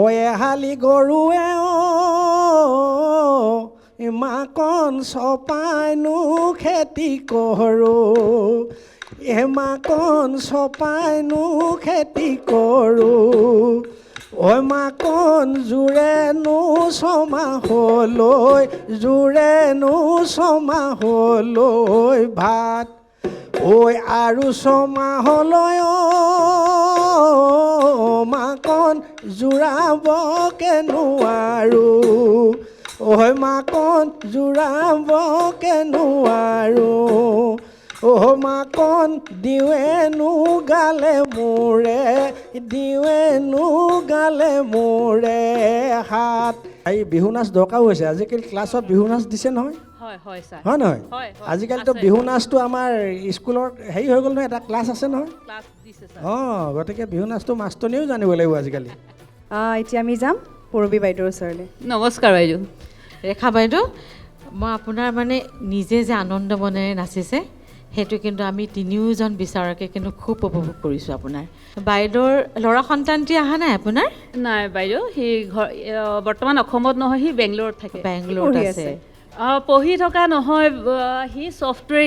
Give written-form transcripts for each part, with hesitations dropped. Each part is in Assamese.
ঐ এহালি গৰুৱে মাকন চপাইনো খেতি কৰোঁ মাকন চপাইনো খেতি কৰোঁ ঐ মাকন জোৰেনো ছমাহলৈ জোৰেনো ছমাহলৈ ভাত ঐ আৰু ছমাহলৈ মাকন জোৰাবকে নোৱাৰোঁ ঐ মাকন জোৰাবকে নোৱাৰোঁ মাকন দিৱেনো গালে মোৰে হাত এই বিহু নাচ দৰকাৰো হৈছে আজিকালি ক্লাছত বিহু নাচ দিছে নহয় হয় নহয় আজিকালিতো বিহু নাচটো আমাৰ স্কুলৰ হেৰি হৈ গ'ল নহয় এটা ক্লাছ আছে নহয় গতিকে বিহু নাচটো মাষ্টৰনীয়েও জানিব লাগিব আজিকালি এতিয়া আমি যাম পূৰবী বাইদেউৰ ওচৰলৈ নমস্কাৰ বাইদেউ ৰেখা বাইদেউ মই আপোনাৰ মানে নিজে যে আনন্দ মনেৰে নাচিছে সেইটো কিন্তু আমি তিনিওজন বিচাৰকে কিন্তু খুব উপভোগ কৰিছোঁ আপোনাৰ বাইদেউৰ ল'ৰা সন্তানটি অহা নাই আপোনাৰ নাই বাইদেউ সি বৰ্তমান অসমত নহয় সি বেংগলোৰত থাকে বেংগলোৰত আছে পঢ়ি থকা নহয় সি ছফ্টৱেৰ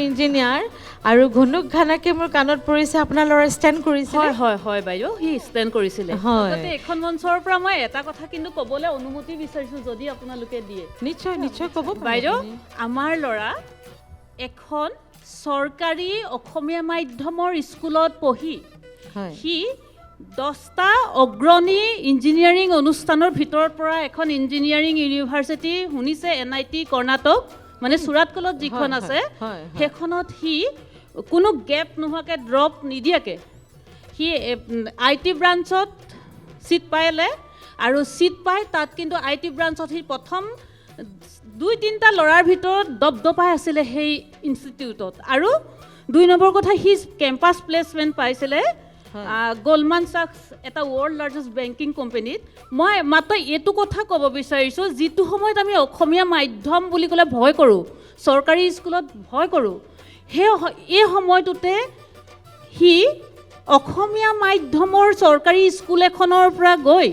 ইঞ্জিনিয়াৰ আৰু ঘুনুক ঘানাকে মোৰ কাণত পৰিছে আপোনাৰ ল'ৰা ষ্টেণ্ড কৰিছে হয় বাইদেউ সি ষ্টেণ্ড কৰিছিলে এখন মঞ্চৰ পৰা মই এটা কথা কিন্তু ক'বলৈ অনুমতি বিচাৰিছোঁ যদি আপোনালোকে দিয়ে নিশ্চয় ক'ব বাইদেউ আমাৰ ল'ৰা এখন চৰকাৰী অসমীয়া মাধ্যমৰ স্কুলত পঢ়ি সি 10টা অগ্ৰণী ইঞ্জিনিয়াৰিং অনুষ্ঠানৰ ভিতৰৰ পৰা এখন ইঞ্জিনিয়াৰিং ইউনিভাৰ্চিটি শুনিছে NIT কৰ্ণাটক মানে চুৰাটকলত যিখন আছে সেইখনত সি কোনো গেপ নোহোৱাকৈ ড্ৰপ নিদিয়াকৈ সি IT ব্ৰাঞ্চত চিট পাইলে আৰু চিট পাই তাত কিন্তু IT ব্ৰাঞ্চত সি প্ৰথম 2-3টা ল'ৰাৰ ভিতৰত দপদপাই আছিলে সেই ইনষ্টিটিউটত আৰু 2 নম্বৰ কথা সি কেম্পাছ প্লেচমেণ্ট পাইছিলে গোল্ডমান ছাক্স এটা ৱৰ্ল্ড লাৰ্জেষ্ট বেংকিং কোম্পানীত মই মাত্ৰ এইটো কথা ক'ব বিচাৰিছোঁ যিটো সময়ত আমি অসমীয়া মাধ্যম বুলি ক'লে ভয় কৰোঁ চৰকাৰী স্কুলত ভয় কৰোঁ এই সময়টোতে সি অসমীয়া মাধ্যমৰ চৰকাৰী স্কুল এখনৰ পৰা গৈ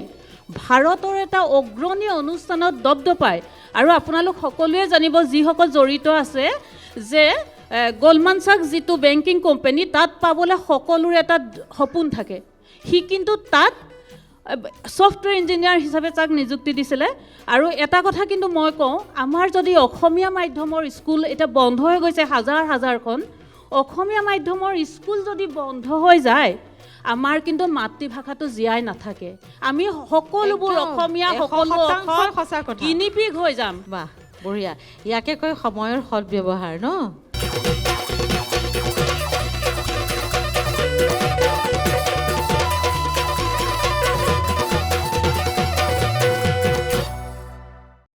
ভাৰতৰ এটা অগ্ৰণী অনুষ্ঠানত দপদপায় আৰু আপোনালোক সকলোৱে জানিব যিসকল জড়িত আছে যে গোল্ডমান ছাক্স যিটো বেংকিং কোম্পানী তাত পাবলৈ সকলোৰে এটা সপোন থাকে সি কিন্তু তাত ছফ্টৱেৰ ইঞ্জিনিয়াৰ হিচাপে তাক নিযুক্তি দিছিলে আৰু এটা কথা কিন্তু মই কওঁ আমাৰ যদি অসমীয়া মাধ্যমৰ স্কুল এতিয়া বন্ধ হৈ গৈছে হাজাৰখন অসমীয়া মাধ্যমৰ স্কুল যদি বন্ধ হৈ যায় আমাৰ কিন্তু মাতৃভাষাটো জীয়াই নাথাকে আমি সকলোবোৰ অসমীয়া সকলো কিনিপিক হৈ যাম বাহ বঢ়িয়া ইয়াকে কয় সময়ৰ সৎ ব্যৱহাৰ ন